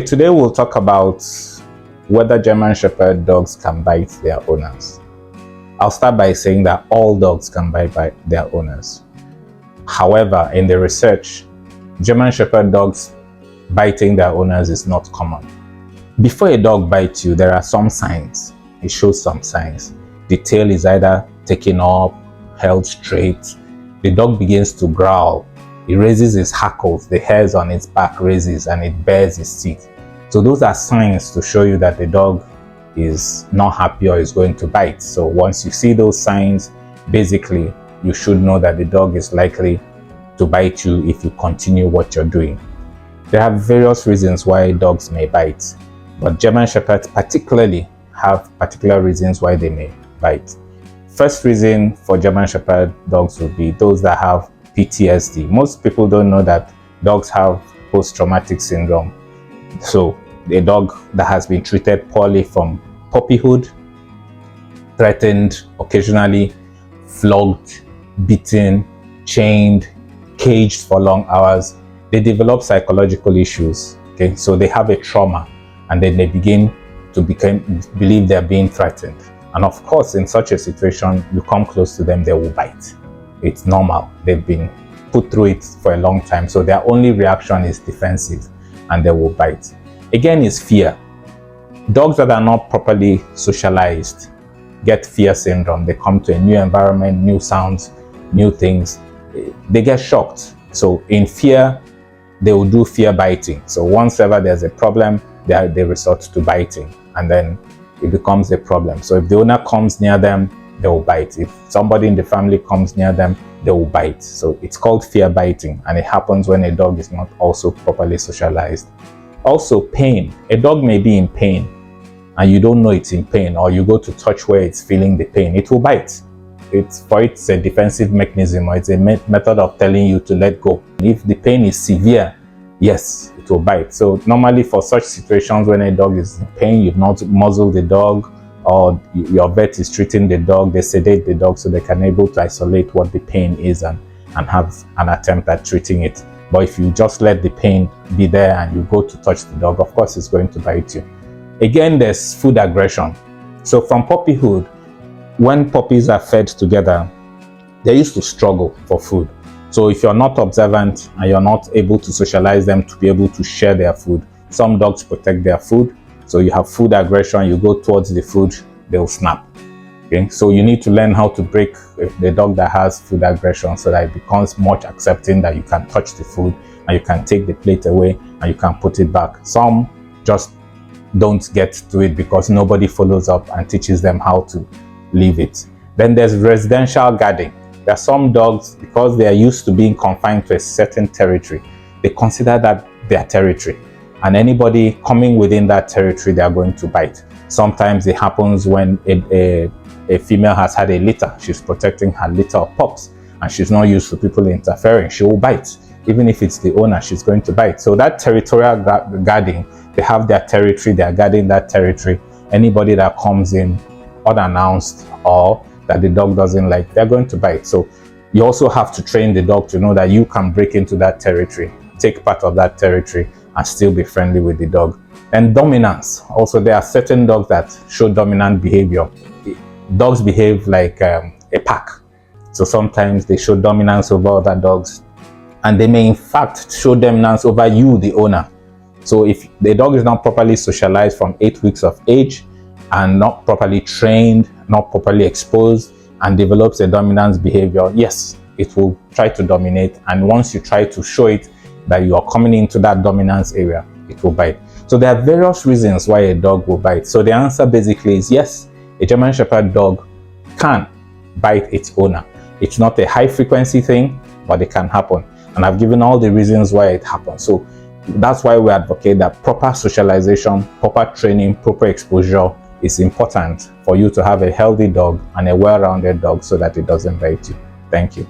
Today we'll talk about whether German Shepherd dogs can bite their owners. I'll start by saying that all dogs can bite their owners. However, in the research, German Shepherd dogs biting their owners is not common. Before a dog bites you, there are some signs. It shows some signs. The tail is either taken up, held straight. The dog begins to growl. It raises its hackles, the hairs on its back raises, and it bares its teeth. So those are signs to show you that the dog is not happy or is going to bite. So once you see those signs, basically, you should know that the dog is likely to bite you if you continue what you're doing. There are various reasons why dogs may bite, but German Shepherds particularly have particular reasons why they may bite. First reason for German Shepherd dogs would be those that have PTSD. Most people don't know that dogs have post-traumatic syndrome. So a dog that has been treated poorly from puppyhood, threatened, occasionally flogged, beaten, chained, caged for long hours, they develop psychological issues. Okay, so they have a trauma, and then they begin to believe they're being threatened. And of course, in such a situation, you come close to them, they will bite. It's normal. They've been put through it for a long time, so their only reaction is defensive, and they will bite. Again, is fear. Dogs that are not properly socialized get fear syndrome. They come to a new environment, new sounds, new things. They get shocked. So in fear, they will do fear biting. So once ever there's a problem, they resort to biting, and then it becomes a problem. So if the owner comes near them, they will bite. If somebody in the family comes near them, they will bite. So it's called fear biting, and it happens when a dog is not also properly socialized. Also, pain. A dog may be in pain, and you don't know it's in pain, or you go to touch where it's feeling the pain, it will bite. It's a defensive mechanism, or it's a method of telling you to let go. If the pain is severe, yes, it will bite. So normally for such situations, when a dog is in pain, you've not muzzled the dog, or your vet is treating the dog, they sedate the dog so they can able to isolate what the pain is and have an attempt at treating it. But if you just let the pain be there and you go to touch the dog, of course it's going to bite you. Again, there's food aggression. So from puppyhood, when puppies are fed together, they used to struggle for food. So if you're not observant and you're not able to socialize them to be able to share their food, some dogs protect their food. So you have food aggression, you go towards the food, they'll snap. Okay, so you need to learn how to break the dog that has food aggression so that it becomes much accepting that you can touch the food and you can take the plate away and you can put it back. Some just don't get to it because nobody follows up and teaches them how to leave it. Then there's residential guarding. There are some dogs, because they are used to being confined to a certain territory, they consider that their territory. And anybody coming within that territory, they are going to bite. Sometimes it happens when a female has had a litter. She's protecting her litter of pups, and she's not used to people interfering. She will bite. Even if it's the owner, she's going to bite. So that territorial guarding, they have their territory, they are guarding that territory. Anybody that comes in unannounced or that the dog doesn't like, they're going to bite. So you also have to train the dog to know that you can break into that territory, take part of that territory, and still be friendly with the dog. And dominance. Also, there are certain dogs that show dominant behavior. Dogs behave like a pack. So sometimes they show dominance over other dogs, and they may in fact show dominance over you, the owner. So if the dog is not properly socialized from 8 weeks of age and not properly trained, not properly exposed, and develops a dominance behavior, yes, it will try to dominate. And once you try to show it that you are coming into that dominance area, it will bite. So there are various reasons why a dog will bite. So the answer basically is yes, a German Shepherd dog can bite its owner. It's not a high frequency thing, but it can happen. And I've given all the reasons why it happens. So that's why we advocate that proper socialization, proper training, proper exposure is important for you to have a healthy dog and a well-rounded dog so that it doesn't bite you. Thank you.